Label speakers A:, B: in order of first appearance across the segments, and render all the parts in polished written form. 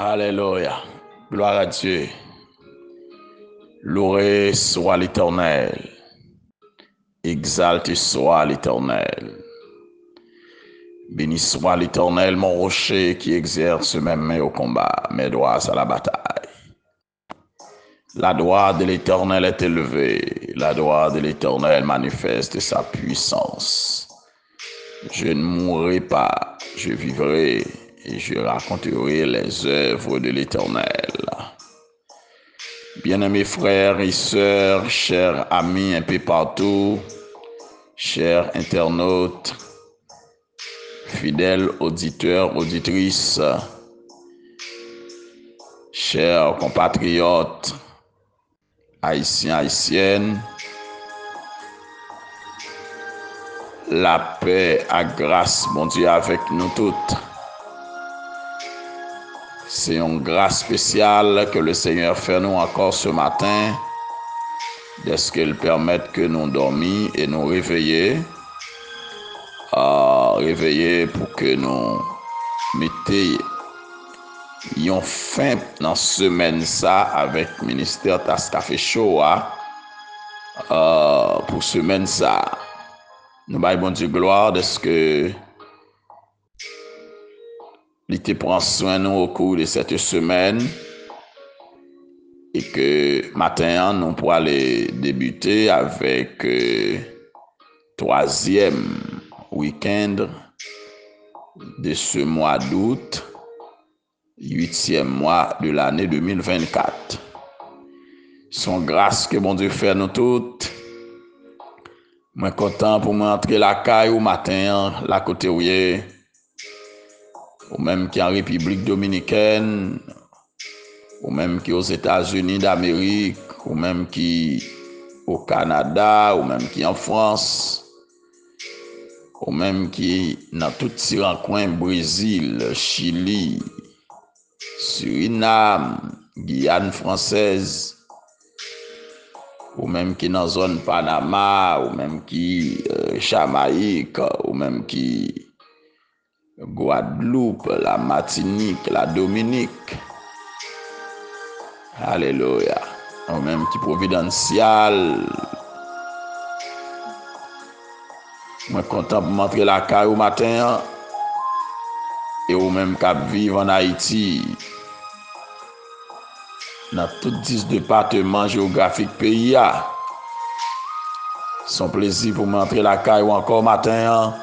A: Alléluia. Gloire à Dieu. Loué soit l'Éternel. Exalté soit l'Éternel. Béni soit l'Éternel, mon rocher, qui exerce mes mains au combat, mes doigts à la bataille. La droite de l'Éternel est élevée. La droite de l'Éternel manifeste sa puissance. Je ne mourrai pas, je vivrai et je raconterai les œuvres de l'Éternel. Bien-aimés frères et sœurs, chers amis un peu partout, chers internautes, fidèles auditeurs, auditrices, chers compatriotes, haïtiens, haïtiennes, la paix à grâce, mon Dieu, avec nous toutes. C'est une grâce spéciale que le Seigneur fait nous encore ce matin, de ce qu'il permette que nous dormions et nous réveiller pour que nous mettions fin dans semaine ça avec ministère Tascafé Show pour semaine ça. Nous baillons bon Dieu gloire de ce que il te prend soin nous au cours de cette semaine et que matin nous pourrons aller débuter avec troisième week-end de ce mois d'août, 8e mois de l'année 2024. Son grâce que bon Dieu fait nous toutes. Moi content pour m'entrer la caille au matin, la côté où ou même qui en République dominicaine, ou même qui aux États-Unis d'Amérique, ou même qui au Canada, ou même qui en France, ou même qui dans tous ces recoins, Brésil, Chili, Suriname, Guyane française, ou même qui dans zone Panama, ou même qui Jamaïque, ou même qui Guadeloupe, la Martinique, la Dominique. Alléluia. Ou même qui providential. Moi content pour m'entrer la caille au matin. Et ou même qui vivent en Haïti. Dans tous 10 départements géographiques pays. Son plaisir pour m'entrer la caille ou encore matin.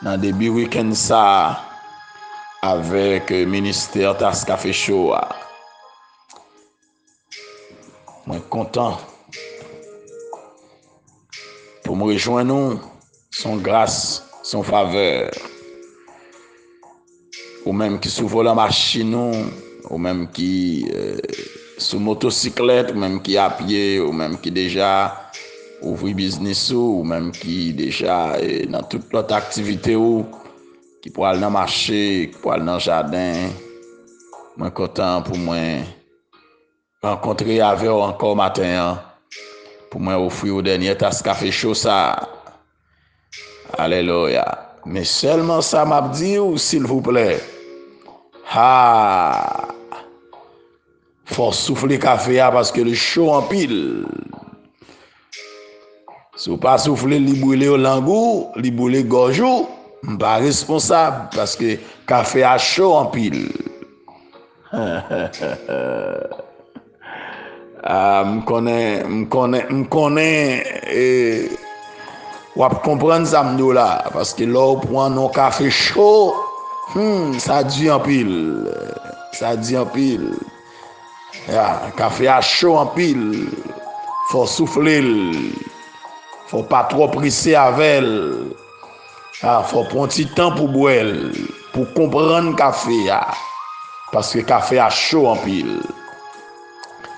A: Dans début week-end ça. Avec ministère Tascafé Show. Moi content pour me rejoindre nous, son grâce, son faveur. Ou même qui sous volant machine, ou même qui sous motocyclette, ou même qui à pied, ou même qui déjà ouvre business ou même qui déjà dans toute l'autre activité ou qui pour aller dans le marché, qui pour aller dans le jardin. Moi content pour moi rencontrer avec vous encore matin pour moi offrir au dernier Tascafé Show ça. Alléluia. Mais seulement ça m'a dit ou s'il vous plaît. Faut souffler café parce que le chaud en pile. Si vous pas souffler li brûler au langou, li brûler gorjou, pas responsable parce que café a chaud en pile. M'connais ou comprendre ça m'dou là parce que là on prend nos café chaud, ça dit en pile. Ça dit en pile. Café a chaud en pile. Faut souffler. Faut pas trop presser avec elle. Faut prendre un petit temps pour boire, pour comprendre café parce que café a chaud en pile.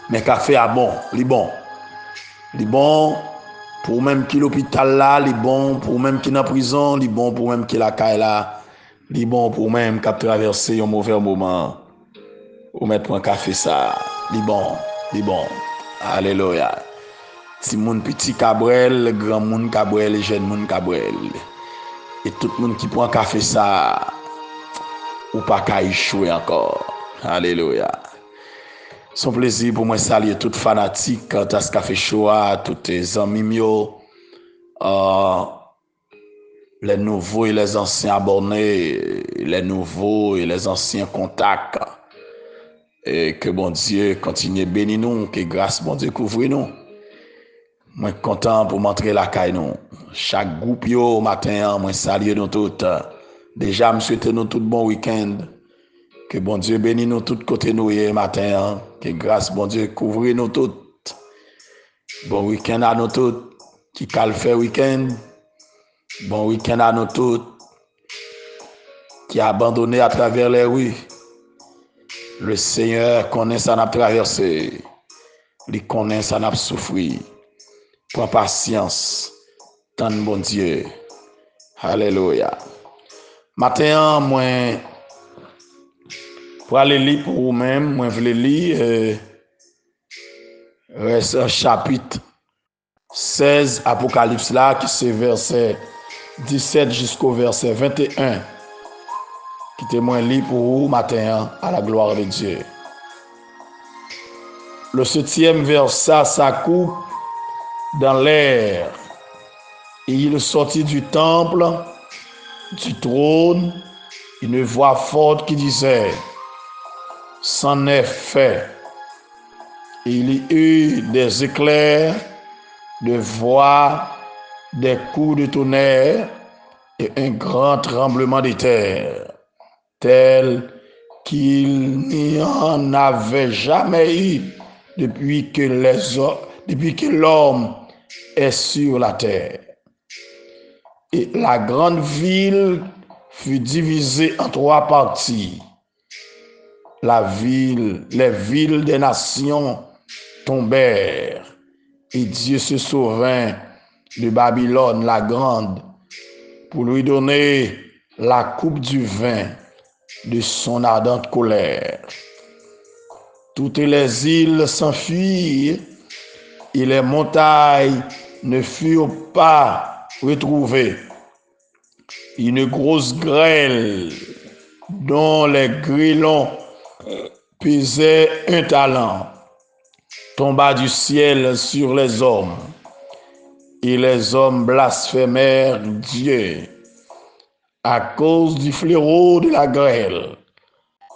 A: Mais café a bon, li bon. Li bon pour même qui l'hôpital là, li bon pour même qui dans prison, li bon pour même qui la caille là, li bon pour même qui a traversé un mauvais moment. Ou mettre un café ça, li bon, li bon. Alléluia. Si moun petit Cabrel, grand moun Cabrel, jeune moun Cabrel. Et tout le monde qui prend café ça, ou pas qu'à échouer encore. Alléluia. Son plaisir pour moi saluer tout fanatique tas café choa, tous tes amis mio, les nouveaux et les anciens abonnés, les nouveaux et les anciens contacts. Et que bon Dieu continue à bénir nous, que grâce bon Dieu couvre nous. Moi content pour montrer la caille nous. Chaque groupe yo matin, moi saluer nous tous. Déjà me souhaiter nous tout bon week-end. Que bon Dieu bénisse nous tous côté nous hier matin. Que grâce bon Dieu couvre nous tous. Bon week-end à nous tous. Qui cal fait week-end. Bon week-end à nous tous. Qui a abandonné à travers les rues. Le Seigneur connaît ça n'a traversé. Il connaît ça n'a souffert. Prends patience. Tant bon Dieu. Alléluia. Matin, moi, pour aller lire pour vous-même, moi, je voulais lire chapitre 16 Apocalypse là, qui c'est verset 17 jusqu'au verset 21. Qui témoin lire pour vous matin à la gloire de Dieu. Le 7e verset, ça coupe dans l'air. Et il sortit du temple, du trône, une voix forte qui disait, c'en est fait. Et il y eut des éclairs, des voix, des coups de tonnerre et un grand tremblement de terre, tel qu'il n'y en avait jamais eu depuis que l'homme est sur la terre. Et la grande ville fut divisée en 3 parties. Les villes des nations tombèrent, et Dieu se souvint de Babylone la grande pour lui donner la coupe du vin de son ardente colère. Toutes les îles s'enfuirent et les montagnes ne furent pas retrouvées. Une grosse grêle dont les grêlons pesaient 1 talent tomba du ciel sur les hommes, et les hommes blasphémèrent Dieu à cause du fléau de la grêle,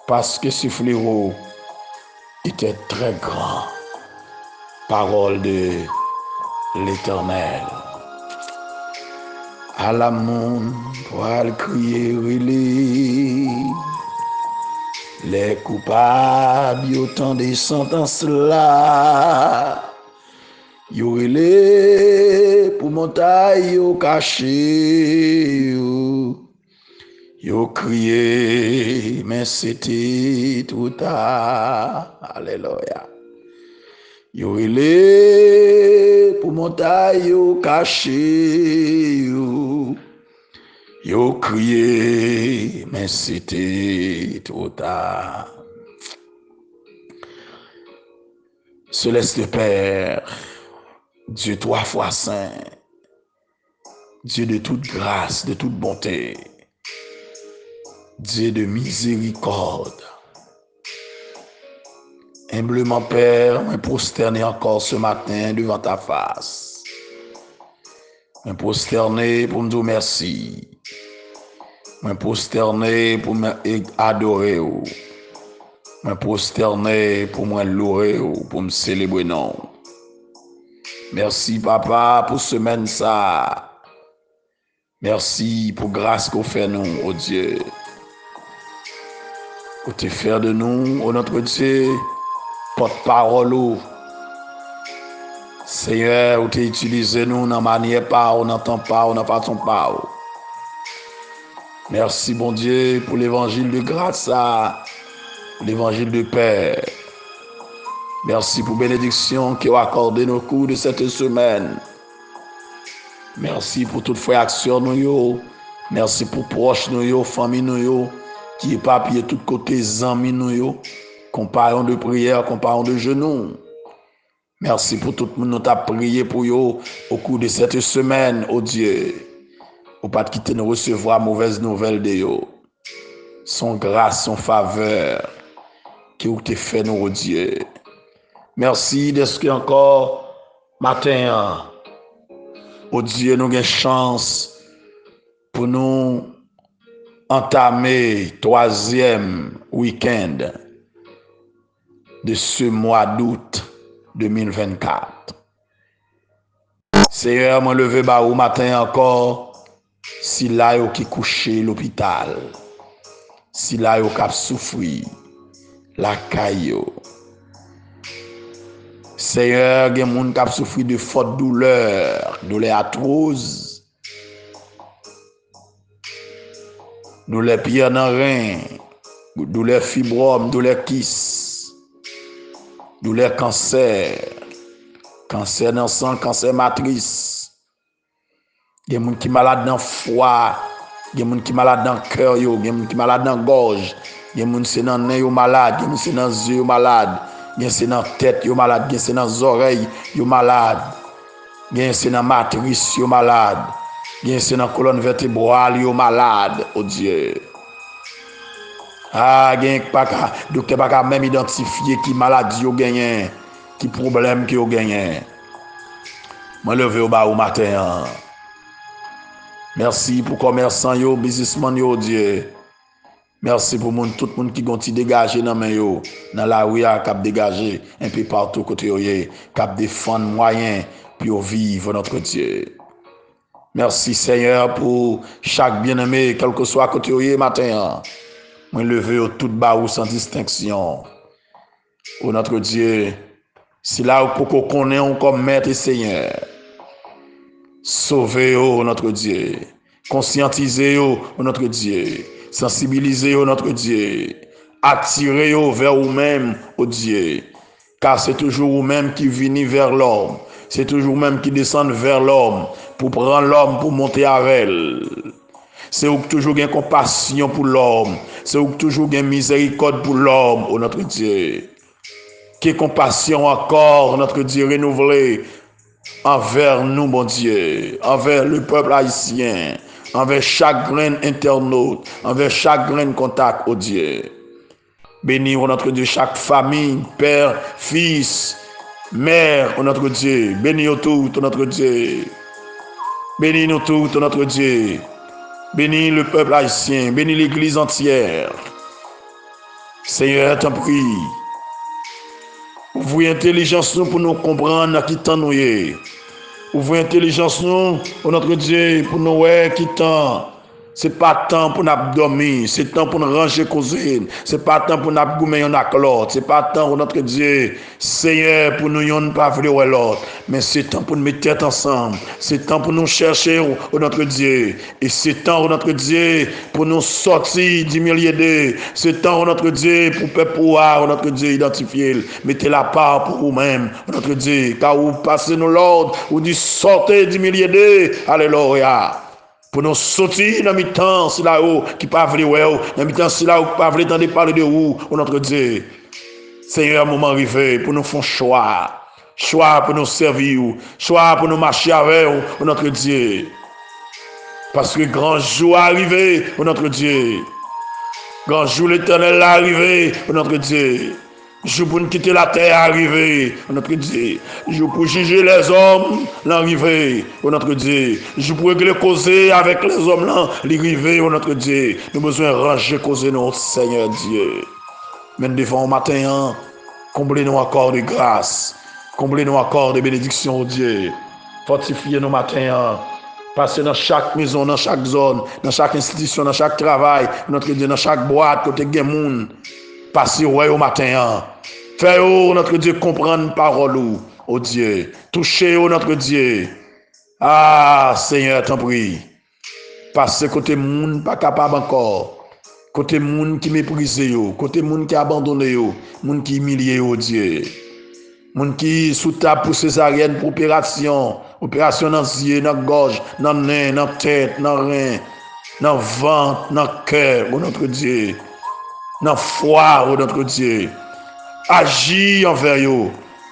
A: parce que ce fléau était très grand. Parole de l'Éternel. À la monde, pour crier, les coupables, autant des sentences là. Yo relé pour montagne yo caché yo crié mais c'était trop tard. Alléluia. Yo relé pour montagne yo caché yo crié mais c'était trop tard. Céleste Père, Dieu 3 fois saint, Dieu de toute grâce, de toute bonté, Dieu de miséricorde. Humblement Père, me prosterner encore ce matin devant ta face. Me prosterner pour me dire merci. Me prosterner pour m'adorer. Me prosterner pour me louer, pour me célébrer non. Merci papa pour semaine ça. Merci pour grâce qu'on fait nous, oh Dieu. Pour te faire de nous, oh notre Dieu, porte-parole. Seigneur, où tu utilises nous dans manière pas, on n'entend pas, on n'a pas ton pas. Merci bon Dieu pour l'évangile de grâce, l'évangile de paix. Merci pour bénédiction qui a accordé nos coups de cette semaine. Merci pour toute frère nous. Merci pour proches nous, famille nous, qui est papier tout côté amis nous, compagnons de prière, compagnons de genoux. Merci pour tout le monde qui a prié pour vous au cours de cette semaine, oh Dieu. Ou pas quitter nous recevoir mauvaise nouvelle de vous. Son grâce, son faveur qui ou te fait nous, oh Dieu. Merci de ce que encore matin, oh Dieu, nous avons chance pour nous entamer troisième week-end de ce mois d'août 2024. Seigneur, moi levé ba au matin encore, si là yo qui couché l'hôpital, si là yo cap souffri, la caillou. Seigneur, gen moun k'ap souffri de forte douleur atroce. Douleur pierre dans rein, douleur fibrome, douleur kiss, douleur cancer, cancer dans sang, cancer matrice. Gen moun qui malade dans foie, gen moun qui malade dans cœur yo, gen moun qui malade dans gorge, gen moun c'est dans nez yo malade, gen moun c'est dans yeux yo malade. Gen c'est dans tête yo malade, gen c'est dans oreilles yo malade, gen c'est dans matrice yo malade, gen c'est dans colonne vertébrale yo malade, oh Dieu. Ah, gen pas ka docteur pas ka même identifier qui maladie yo gagné, qui problème qui yo gagné. Moi levé au bas au matin. Merci pour commerçant yo, businessman yo, oh Dieu. Merci pour tout le monde qui gonti dégagé dans main yo, dans la rue cap dégager un peu partout côté yo, cap défendre moyen pour vivre notre Dieu. Merci Seigneur pour chaque bien-aimé quel que soit côté yo matin. Moi lever au tout bas ou sans distinction. Oh notre Dieu, si là où pour qu'on connaît comme maître et Seigneur. Sauvez oh notre Dieu. Conscientisez oh notre Dieu. Sensibiliser au notre Dieu, attirer vers vous-même, au Dieu, car c'est toujours vous-même qui venez vers l'homme, c'est toujours vous-même qui descend vers l'homme pour prendre l'homme pour monter avec elle. C'est vous qui toujours gain compassion pour l'homme, c'est vous qui toujours gain miséricorde pour l'homme, au notre Dieu. Qui compassion encore, notre Dieu renouvelé envers nous, mon Dieu, envers le peuple haïtien. Envers chaque grain internaute, envers chaque grain contact, oh Dieu. Bénis, oh notre Dieu, chaque famille, père, fils, mère, oh notre Dieu. Bénis-nous tous, oh notre Dieu. Bénis-nous tous, oh notre Dieu. Bénis le peuple haïtien, bénis l'église entière. Seigneur, t'en prie. Ouvrez intelligence nous pour nous comprendre qui t'en nous est. Ouvrez intelligence nous, oh notre Dieu, pour nous qui temps. C'est pas temps pour nous dormir, c'est temps pour nous ranger cuisine, c'est pas temps pour nous gommer en accord, c'est pas temps, oh notre Dieu, Seigneur, pour nous ne pas vouloir l'autre, mais c'est temps pour nous mettre tête ensemble, c'est temps pour nous chercher, oh notre Dieu, et c'est temps, oh notre Dieu, pour nous sortir du milieu d'eux, c'est temps, oh notre Dieu, pour pouvoir, oh notre Dieu, identifier, mettez la part pour vous-même, oh notre Dieu, car vous passez nous l'ordre, vous dites sortez du milieu d'eux, alléluia. Pour nous sortir dans le temps, c'est là-haut qui pas vouloir, dans le temps, c'est là-haut qui pas vouloir parler de vous, oh notre Dieu. Seigneur, moment arrivé pour nous faire choix pour nous servir, choix pour nous marcher avec vous, oh notre Dieu. Parce que grand jour est arrivé, oh notre Dieu. Grand jour l'éternel est arrivé, oh notre Dieu. Jour pour nous quitter la terre arrivé, oh notre Dieu. Jour pour juger les hommes, l'arrivée, oh notre Dieu. Jour pour régler causer avec les hommes, l'arrivée, oh notre Dieu. Nous avons besoin de ranger causer notre Seigneur Dieu. Mais devant au matin, comblez-nous encore de grâce, comblez-nous encore de bénédictions, oh Dieu. Fortifiez-nous matin. Passez dans chaque maison, dans chaque zone, dans chaque institution, dans chaque travail, notre Dieu, dans chaque boîte, côté Gemoun. Passez au matin. Faites notre Dieu comprendre parole, oh Dieu. Touchez notre Dieu. Ah, Seigneur, t'en prie. Passez côté moun, pas capable encore. Côté moun qui méprise, côté moun qui abandonne, moun qui humilie, oh Dieu. Moun qui sous table pour césarienne, pour opération dans les yeux, dans la gorge, dans le nez, dans la tête, dans le rein, dans le ventre, dans le cœur, oh notre Dieu. Dans le foie, oh notre Dieu. Agis envers eux.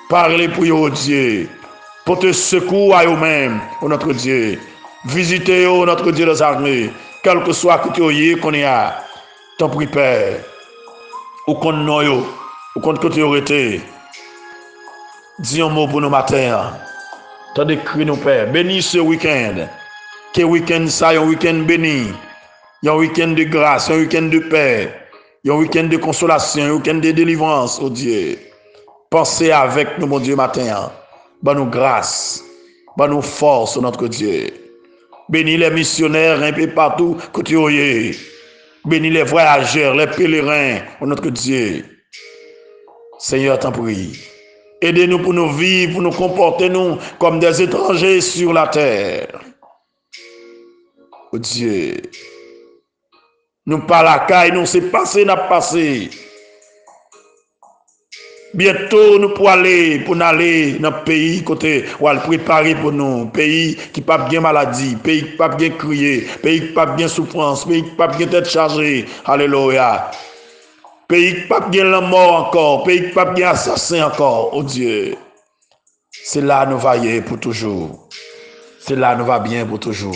A: Parlez pour eux, oh Dieu. Portez secours à eux-mêmes, oh notre Dieu. Visitez, oh notre Dieu, les armées. Quel que soit que tu aies, qu'on y a. T'en prie, Père. Ou qu'on noie, Ou compte côté aurait été. Dis un mot pour nous matin. T'as des cris nous père. Bénis ce week-end. Que week-end ça, un week-end béni. Un week-end de grâce, un week-end de paix. Un week-end de consolation, un week-end de délivrance, oh Dieu. Pensez avec nous, mon Dieu, matin. Bonne nous grâce. Bonne nous force, notre Dieu. Bénis les missionnaires un peu partout, côté oyé. Bénis les voyageurs, les pèlerins, oh notre Dieu. Seigneur, t'en prie. Aidez-nous pour nous vivre, pour nous comporter nous comme des étrangers sur la terre. Oh Dieu. Nous pas la caille, nous c'est passé, n'a passé. Bientôt nous pour aller dans le pays côté où elle préparer pour nous, pays qui pas bien maladie, pays qui pas bien crier, pays qui pas bien souffrance, pays qui pas bien tête chargée. Alléluia. Pays qui pas bien la mort encore, pays qui pas bien assassin encore. Oh Dieu. C'est là nous vailler pour toujours. C'est là nous va bien pour toujours.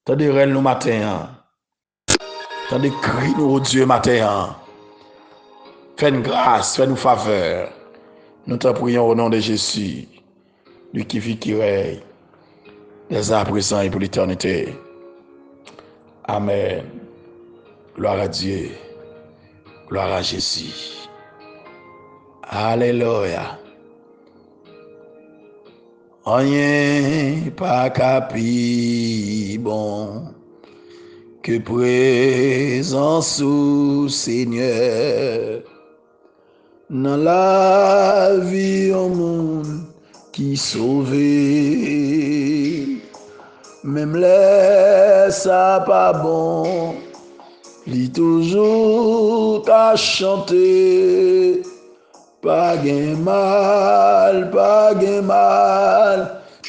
A: T'as des rênes nous matin. T'as des cris nous, oh Dieu, matin. Fais-nous grâce, fais-nous faveur. Nous te prions au nom de Jésus, lui qui vit, qui règne, dès à présent et pour l'éternité. Amen. Gloire à Dieu. Gloire à Jésus. Alléluia. Rien pas capi bon que présence au Seigneur. Dans la vie au monde qui sauvé, même les ça pas bon, lit toujours à chanter, pas gain mal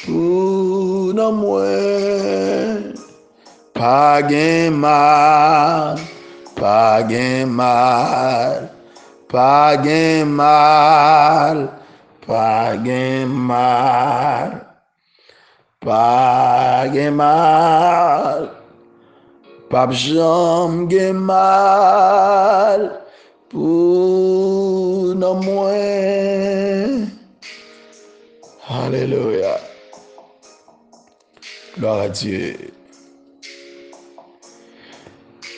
A: pour non moins, pas gain mal. Pas gain mal, pas gain mal, pas gain mal, pas gain mal, pas jamais gain mal, pour non moins. Alléluia. Gloire à Dieu.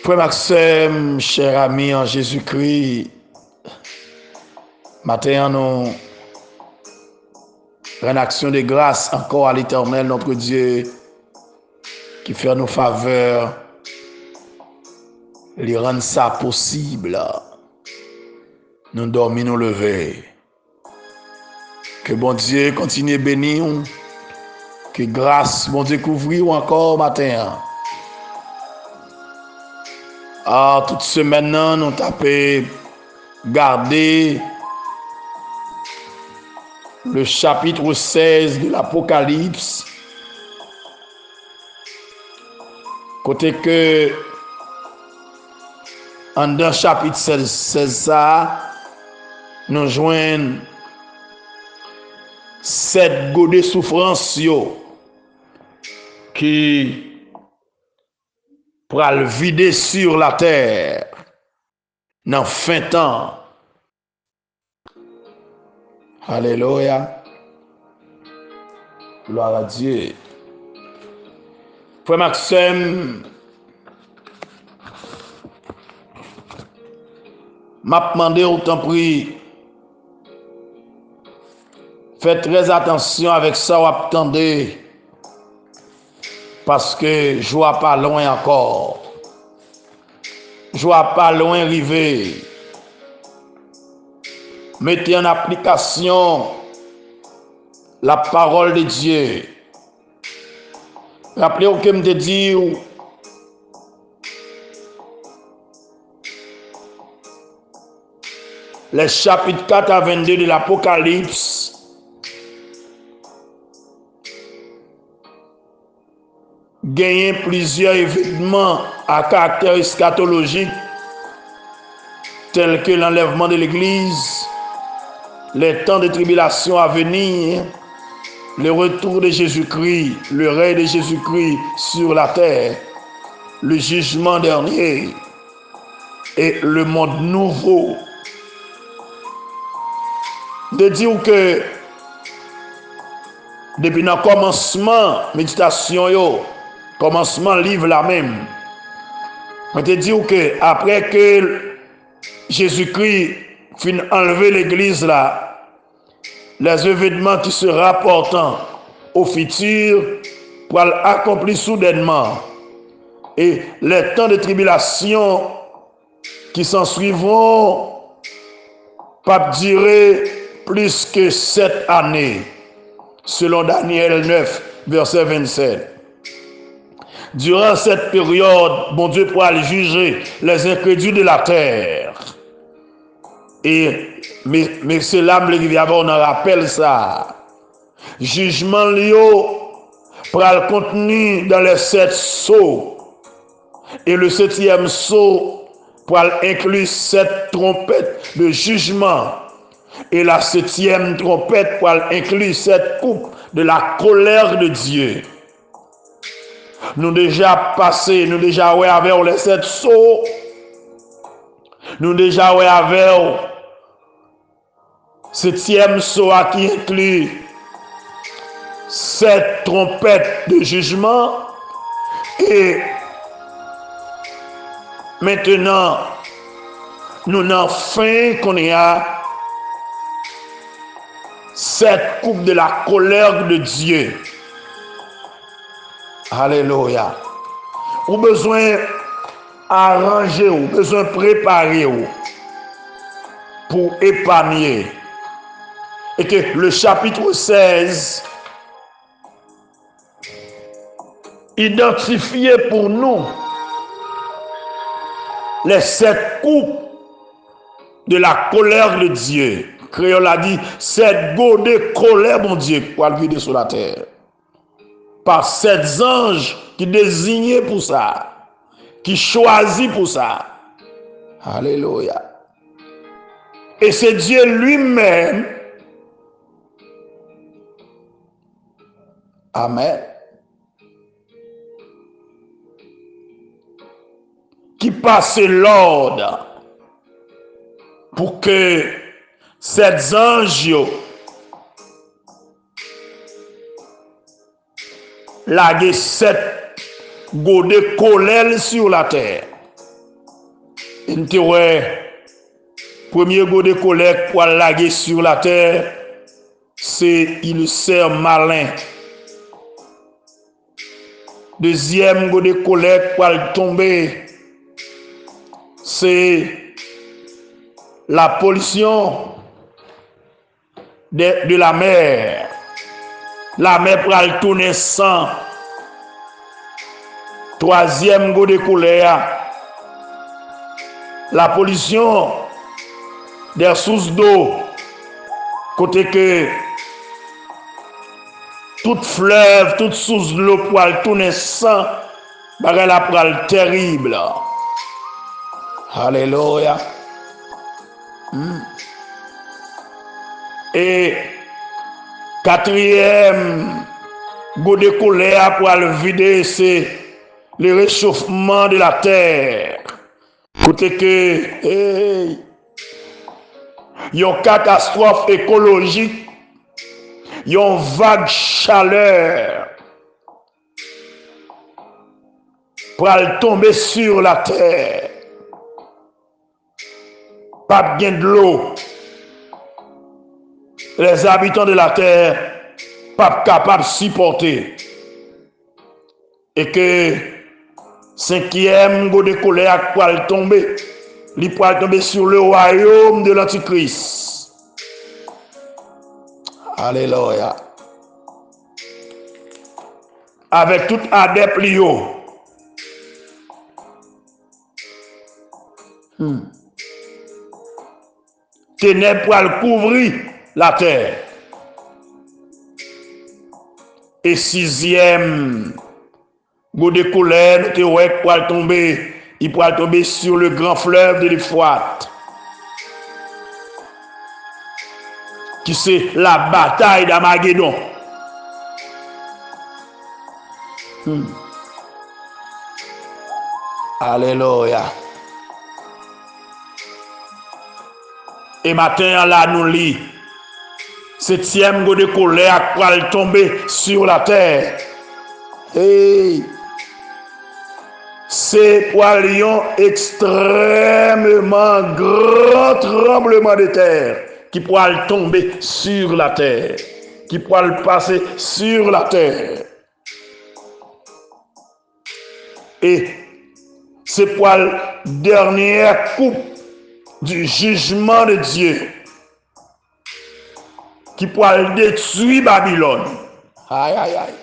A: Frère Maxime, cher ami en Jésus-Christ, matin nous rendons action de grâce encore à l'Éternel, notre Dieu, qui fait nos faveurs, lui rendre ça possible. Nous dormons, nous lever. Que bon Dieu continue à bénir, que grâce, bon Dieu, couvrir encore matin. Ah, toute semaine, nous tapons, garder le chapitre 16 de l'Apocalypse. Côté que, en dans chapitre 16, ça, nous joignons 7 goûts de souffrance qui pour le vider sur la terre dans fin temps. Alléluia. Gloire à Dieu. Frère Maxime, m'a demandé autant pris. Faites très attention avec ça, vous attendez. Parce que je ne vois pas loin encore. Je ne vois pas loin arriver. Mettez en application la parole de Dieu. Rappelez-vous que je me dis, les chapitres 4 à 22 de l'Apocalypse, gagnent plusieurs événements à caractère eschatologique tels que l'enlèvement de l'Église, les temps de tribulation à venir, le retour de Jésus-Christ, le règne de Jésus-Christ sur la terre, le jugement dernier et le monde nouveau. de dire que depuis le commencement méditation yo, commencement livre là même, on te dit que après que Jésus-Christ fin enlever l'église là, les événements qui se rapportent au futur pour accomplir soudainement et les temps de tribulation qui s'en suivront pas durer plus que 7 années, selon Daniel 9, verset 27. Durant cette période, bon Dieu pourra juger les incrédules de la terre. Mais c'est là on en rappelle ça. Jugement Lio pour le contenu dans les 7 sceaux. Et le 7e sceau pour inclure 7 trompettes de jugement. Et la 7e trompette pour inclure 7 coupes de la colère de Dieu. Nous déjà passé, nous déjà ouais avec les 7 sceaux. Nous déjà ouais avec 7e sceau qui inclut 7 trompettes de jugement. Et maintenant, nous n'en fin qu'on y a 7 coupes de la colère de Dieu. Alléluia. Ou besoin arranger, ou besoin préparer pour épargner. Et que le chapitre 16 identifié pour nous les 7 coupes de la colère de Dieu. Créole a dit 7 goûts de colère, mon Dieu, pour le vider sur la terre. Par 7 anges qui désignaient pour ça, qui choisit pour ça. Alléluia. Et c'est Dieu lui-même. Amen. Qui passe l'ordre pour que ces anges laguent 7 goûts de colère sur la terre. Premier goût de colère pour laguer sur la terre, c'est il sert malin. Deuxième goût de colère pour tomber, c'est la pollution de la mer. La mer pour le tourner sang. Troisième goût de colère, la pollution des sources d'eau. Côté que toute fleuve, toute source de l'eau pour le tourner sang, bagay la pral terrible. Alléluia. Et quatrième goût de colère pour le vider, c'est le réchauffement de la terre. Côté que y a une catastrophe écologique, y a une vague chaleur pour aller tomber sur la terre. Pas bien de l'eau. Les habitants de la terre pas capables de supporter. Et que 5e goût de colère pour aller tomber. Il peut tomber sur le royaume de l'Antichrist. Alléluia. Avec tout adepte lio. Ténèbres pour le couvrir la terre. Et 6e goût de colère, nous pour tomber. Il pourra tomber sur le grand fleuve de l'Euphrate. Qui c'est la bataille d'Armageddon. Alléluia. Et matin, là, nous lit Septième go de colère pour tomber sur la terre. Et c'est pour un extrêmement grand tremblement de terre qui pourra tomber sur la terre, qui pourra passer sur la terre. Et c'est pour la dernière coupe du jugement de Dieu qui pourra détruire Babylone. Aïe, aïe, aïe.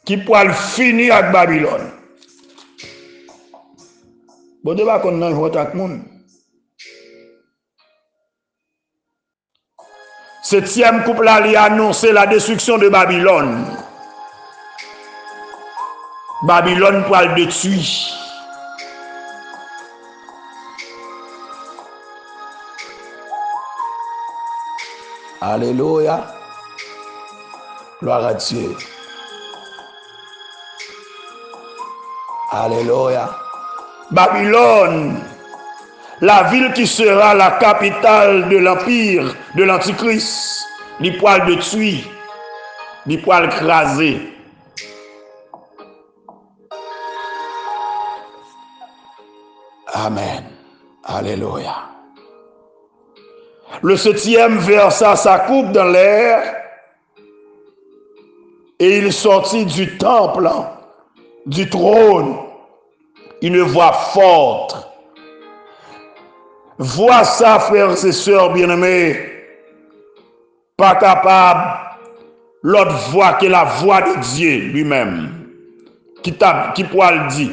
A: Qui pourra finir avec Babylone. Bon, de va qu'on a le monde. Septième couple là, il a annoncé la destruction de Babylone. Babylone pourra le détruire. Alléluia. Gloire à Dieu. Alléluia. Babylone, la ville qui sera la capitale de l'empire de l'Antichrist, les poils de tuer, les poils crasés. Amen. Alléluia. Le septième versa sa coupe dans l'air et il sortit du temple, du trône, une voix forte. Vois ça, frères et sœurs bien-aimés, pas capable l'autre voix que la voix de Dieu lui-même, qui pourra le dire.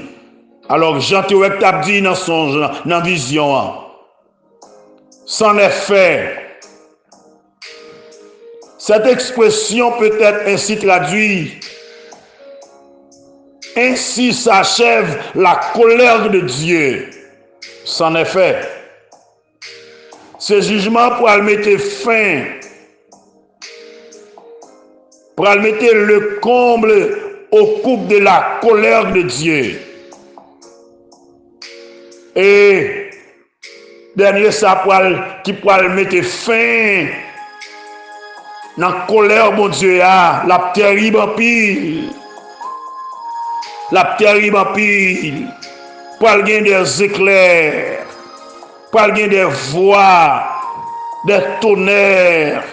A: Alors Jean Théouek t'a dit dans son dans la vision, c'en est fait. Cette expression peut être ainsi traduite. Ainsi s'achève la colère de Dieu. C'en est fait. Ce jugement pour mettre fin, pour mettre le comble au couple de la colère de Dieu. Et dernier ça qui pourra mettre fin dans la colère mon Dieu la terrible en pile. La terrible en pile. Pour gagner des éclairs, pour gagner des voix, des tonnerres,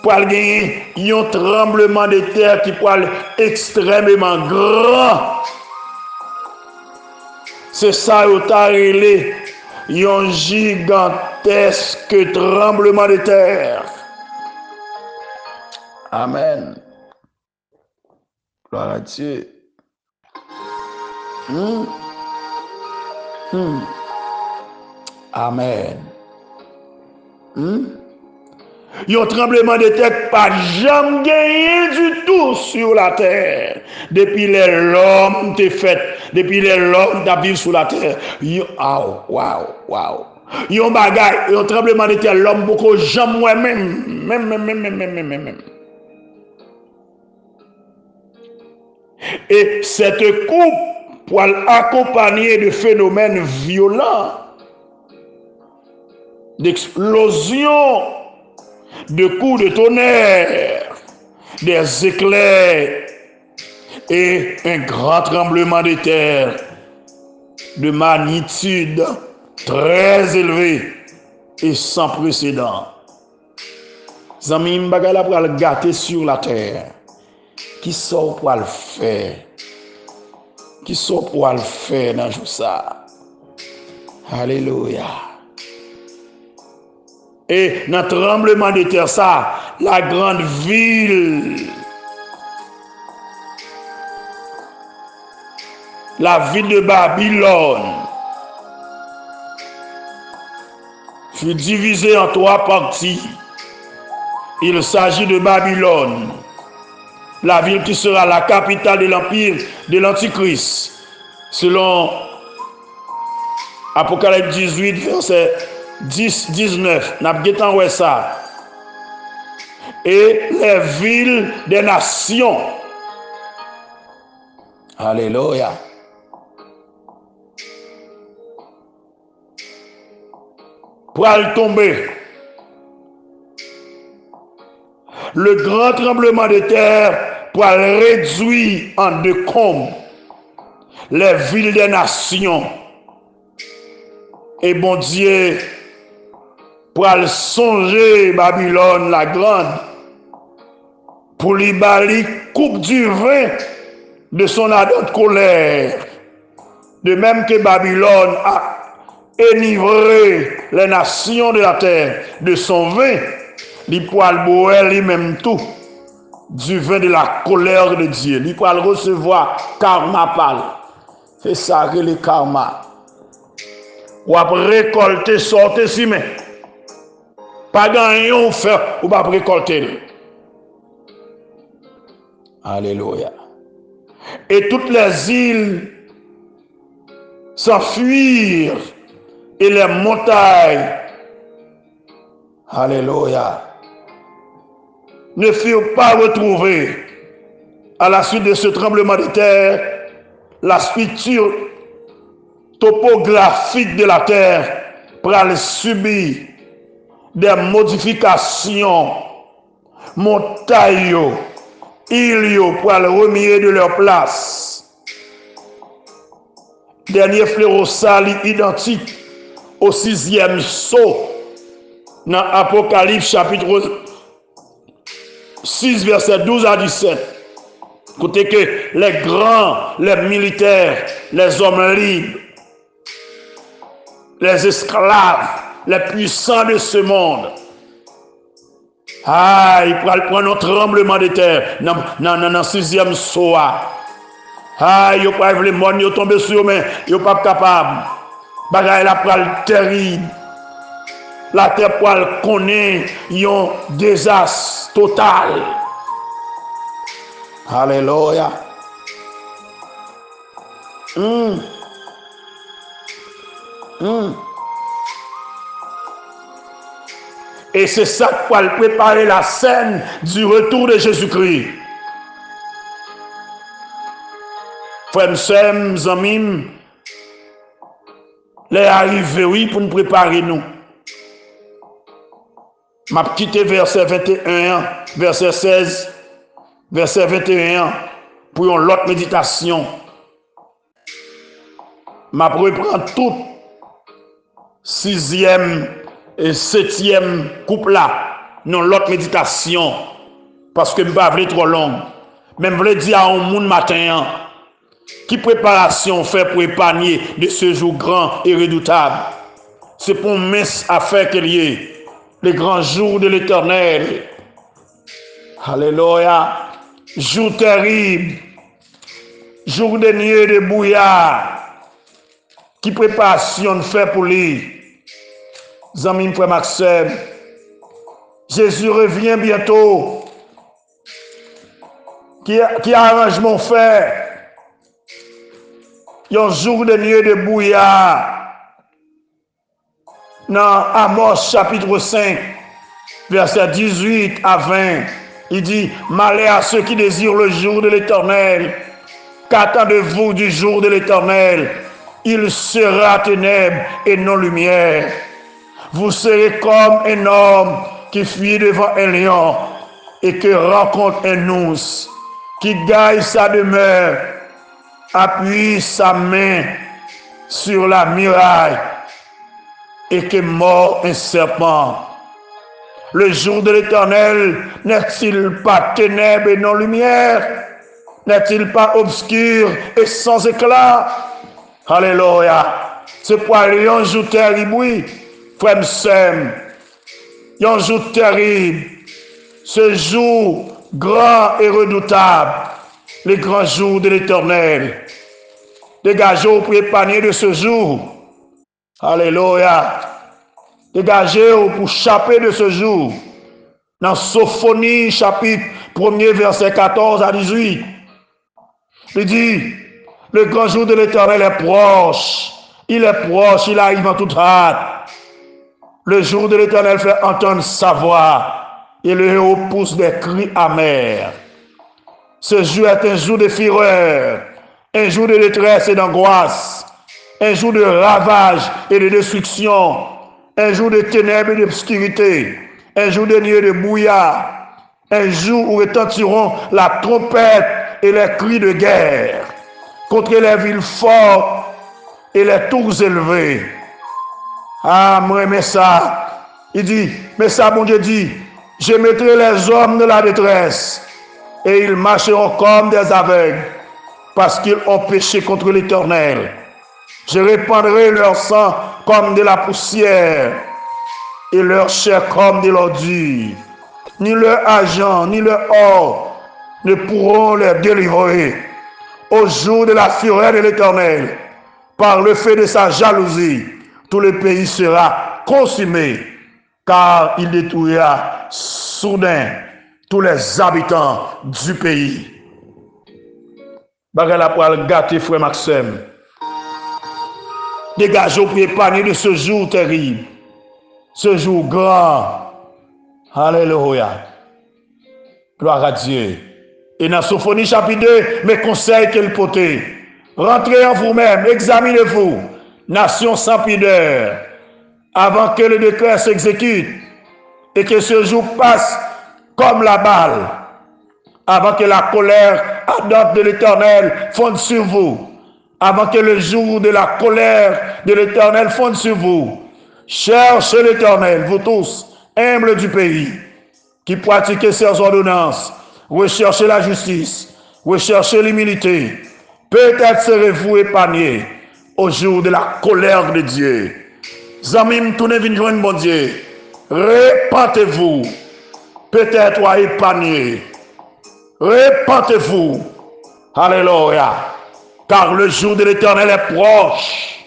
A: pour gagner un tremblement de terre qui pourra être extrêmement grand. C'est ça qui a révélé un gigantesque tremblement de terre. Amen. Gloire à Dieu. Amen. Un tremblement de terre pas jamais gagné du tout sur la terre. Depuis l'homme t'est fait, depuis l'homme t'a vécu sur la terre. Wow. Un bagage, un tremblement de terre, l'homme beaucoup jamais même. Et cette coupe pour accompagner de phénomènes violents, d'explosions, de coups de tonnerre, des éclairs et un grand tremblement de terre de magnitude très élevée et sans précédent. Zami mbagala pour le gâter sur la terre. Qui sort pour le faire? Qui sort pour le faire dans tout ça? Alléluia. Et dans le tremblement de terre, ça, la grande ville, la ville de Babylone, fut divisée en 3 parties. Il s'agit de Babylone, la ville qui sera la capitale de l'empire de l'Antichrist, selon Apocalypse 18, verset 10-19. N'a pas ouais ça. Et les villes des nations. Alléluia. Pour aller tomber le grand tremblement de terre pour réduire en décombres les villes des nations. Et bon Dieu, pour songer Babylone la grande, pour lui bali coupe du vin de son ardente colère. De même que Babylone a enivré les nations de la terre de son vin, il pourra boire lui-même tout du vin de la colère de Dieu. Il pourra recevoir karma pâle. C'est ça que le karma. Ou après récolter, sortir si mais pas gagner ou faire ou pas récolter. Alléluia. Et toutes les îles s'enfuirent et les montagnes, alléluia, ne furent pas retrouvées à la suite de ce tremblement de terre. La structure topographique de la terre pourra subir des modifications. Montagnes, îles pour le remuer de leur place. Dernier fléau sali identique au 6e sceau dans Apocalypse chapitre 6 verset 12 à 17. Écoutez que les grands, les militaires, les hommes libres, les esclaves, les puissants de ce monde, ils pourraient prendre un tremblement de terre dans le 6e sceau. Ils pas les morts, ils tombent sur eux, mais ils ne sont pas capables. Bagaille la pral terrible. La terre pral connaît un désastre total. Alléluia. Et c'est ça qui va préparer la scène du retour de Jésus-Christ. Frères, sœurs, amis, les arrivés, oui, pour nous préparer nous. M'a quitté verset 21, verset 16, verset 21, pour une autre méditation. M'a reprend tout 6e et 7e couple là, dans l'autre méditation, parce que je ne veux pas trop long. Même je veux dire à un monde matin, qui préparation fait pour épargner de ce jour grand et redoutable. C'est pour une mince affaire qu'il y ait, le grand jour de l'Éternel. Alléluia. Jour terrible, jour de nuit et de brouillard. Qui préparation fait pour lui? Amis, frère Maxime, Jésus revient bientôt. Qui arrangement fait? Il y a un jour de nuit et de brouillard. Dans Amos chapitre 5, verset 18 à 20, il dit, malheur à ceux qui désirent le jour de l'Éternel. Qu'attendez-vous du jour de l'Éternel? Il sera ténèbres et non lumière. Vous serez comme un homme qui fuit devant un lion et que rencontre un ours, qui gagne sa demeure, appuie sa main sur la muraille et que mord un serpent. Le jour de l'Éternel n'est-il pas ténèbres et non lumière? N'est-il pas obscur et sans éclat? Alléluia. C'est pour un jour terrible, oui, frère Sem. Un jour terrible. Ce jour grand et redoutable. Le grand jour de l'Éternel. Dégagez-vous pour épargner de ce jour. Alléluia. Dégagez-vous pour chapper de ce jour. Dans Sophonie, chapitre 1er, verset 14 à 18. Il dit, le grand jour de l'Éternel est proche. Il est proche, il arrive en toute hâte. Le jour de l'Éternel fait entendre sa voix. Et le héros pousse des cris amers. Ce jour est un jour de fureur, un jour de détresse et d'angoisse, un jour de ravage et de destruction, un jour de ténèbres et d'obscurité, un jour de nuit et de brouillard. Un jour où retentiront la trompette et les cris de guerre contre les villes fortes et les tours élevées. Ah, moi, mais ça, il dit, mais ça, bon Dieu dit, je mettrai les hommes de la détresse et ils marcheront comme des aveugles parce qu'ils ont péché contre l'Éternel. Je répandrai leur sang comme de la poussière et leur chair comme de l'ordure. Ni leur argent, ni leur or ne pourront les délivrer au jour de la fureur de l'Éternel. Par le fait de sa jalousie, tout le pays sera consumé, car il détruira soudain tous les habitants du pays. Bagala pour le gâter, frère Maxime. Dégagez pour épargner de ce jour terrible, ce jour grand. Alléluia. Gloire à Dieu. Et dans Sophonie chapitre 2, mes conseils qu'il portait. Rentrez en vous-même, examinez-vous, nation sans pudeur, avant que le décret s'exécute et que ce jour passe comme la balle, avant que la colère ardente de l'Éternel fonde sur vous, avant que le jour de la colère de l'Éternel fonde sur vous. Cherchez l'Éternel, vous tous, humbles du pays, qui pratiquez ses ordonnances, recherchez la justice, recherchez l'humilité. Peut-être serez-vous épargnés au jour de la colère de Dieu. Zamim, tournez vin joindre mon Dieu. Répentez-vous. Peut-être soyez épargnés. Répentez-vous. Alléluia. Car le jour de l'Éternel est proche.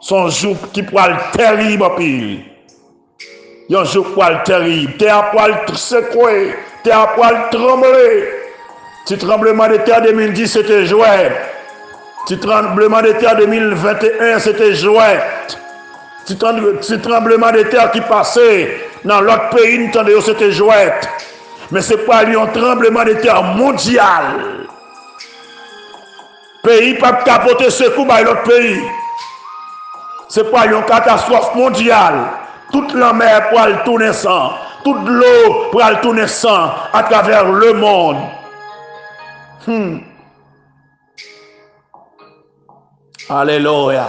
A: Son jour qui pourra le terrible pile. Un jour pourra le terrible. Terre pourra le secouer. Terre pourra le trembler. Petit tremblement de terre 2010, c'était jouet. Petit tremblement de terre 2021, c'était jouet. Petit tremblement de terre qui passait dans l'autre pays, c'était jouet. Mais ce n'est pas un tremblement de terre mondial. Pays pas capoter ce coup par l'autre pays. Ce n'est pas une catastrophe mondiale. Toute la mer pour aller tourner sang. Toute l'eau pour aller tourner sang à travers le monde. Alléluia.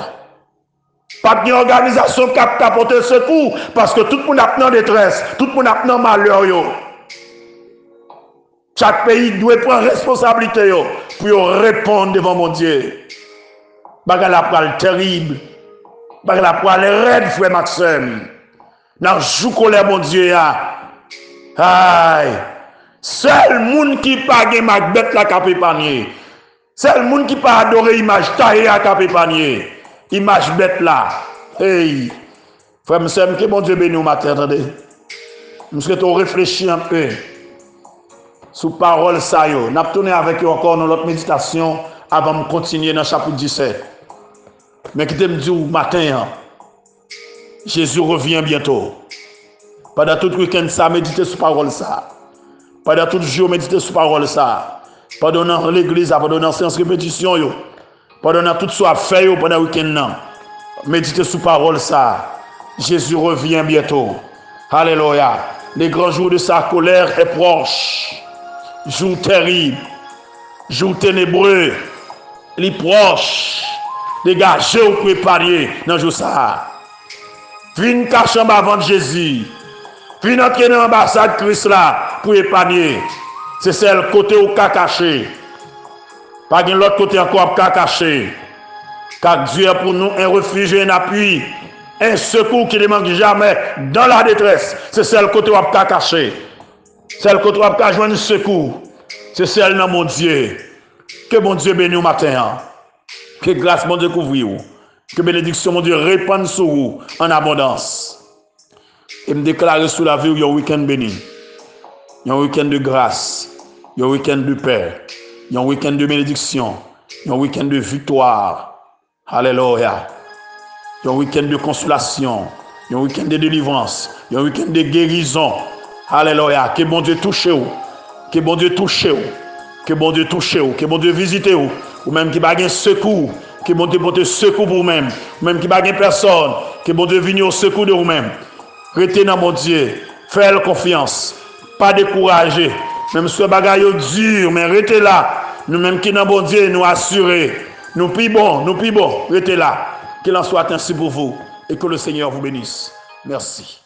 A: Pas de organisation qui a apporté secours parce que tout le monde a en détresse, tout le monde a en malheur. Chaque pays doit prendre responsabilité pour répondre devant mon Dieu. Bagala pral terrible. Bagala pral raide, frère Maxime. Dans jou colère mon Dieu aïe. Seul monde qui pas gen Macbeth la cap épargné. Seul monde qui pas adorer image taillée à cap épargné. Image bête là. Hey. Frère Maxime, que bon Dieu bénisse matin, attendez. Nous souhaitons réfléchir un peu sur parole ça yo. N'a tourné avec vous encore dans notre méditation avant de continuer dans chapitre 17. Mais qui te me dit matin, Jésus revient bientôt. Pendant tout le week-end ça, méditez sur parole ça. Pendant tout le jour, méditez sur parole ça. Pendant l'église, pendant la séance répétition yo. Pendant tout ce qu'on fait pendant le week-end, méditez sur parole ça. Jésus revient bientôt. Alléluia. Les grands jours de sa colère est proche. Jour terrible. Jour ténébreux. Les proches. Dégagez ou préparez dans jour ça. Viens cacher avant Jésus. Viens entrer dans l'ambassade Christ là pour épargner. C'est celle côté où qu'a caché. Pas de l'autre côté encore qu'a caché. Car Dieu est pour nous un refuge et un appui. Un secours qui ne manque jamais dans la détresse. C'est celle côté où qu'a caché. Celle côté où qu'a joindre secours. C'est celle dans mon Dieu. Que mon Dieu bénisse au matin. Que grâce mon Dieu couvre vous. Que bénédiction mon Dieu répande sur vous en abondance. Et me déclarer sous la vie un week-end béni. Un week-end de grâce. Un week-end de paix. Un week-end de bénédiction. Un week-end de victoire. Alléluia. Un week-end de consolation. Un week-end de délivrance. Un week-end de guérison. Alléluia. Que bon Dieu touche vous. Que bon Dieu touche vous. Que bon Dieu touche vous. Que bon Dieu visite vous. Ou même qui bague un secours. Que bon Dieu porte secours pour vous-même. Ou même qui bague personne. Que bon Dieu vienne au secours de vous-même. Restez dans mon Dieu. Faites confiance. pas décourager. Même si le bagage est dur, mais restez là. Nous-mêmes qui n'avons bon Dieu, nous assurer. Nous plus bon, restez là. Qu'il en soit ainsi pour vous et que le Seigneur vous bénisse. Merci.